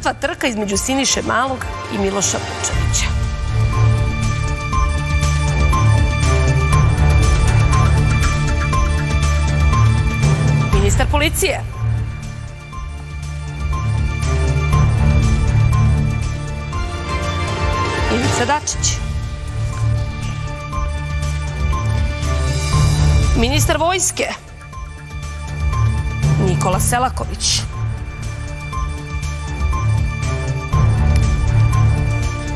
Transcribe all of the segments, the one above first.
sudstva trka između Siniše Malog i Miloša Vučevića. Ministar policije. Ivica Dačić. Ministar vojske. Nikola Selaković.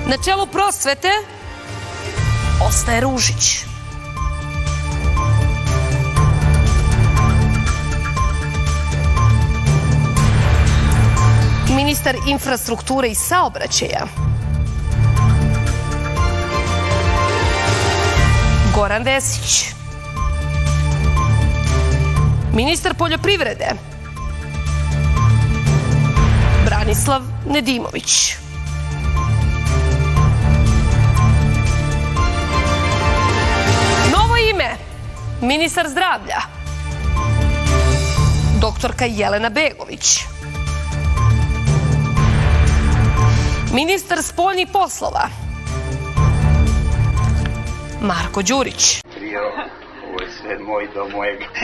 Na čelu prosvete ostaje Ružić. Ministar infrastrukture i saobraćaja Goran Vesić. Ministar poljoprivrede Branislav Nedimović. Novo ime ministar zdravlja doktorka Jelena Begović. Ministar spoljnih poslova Marko Đurić. Ovo je sve moj do mojeg.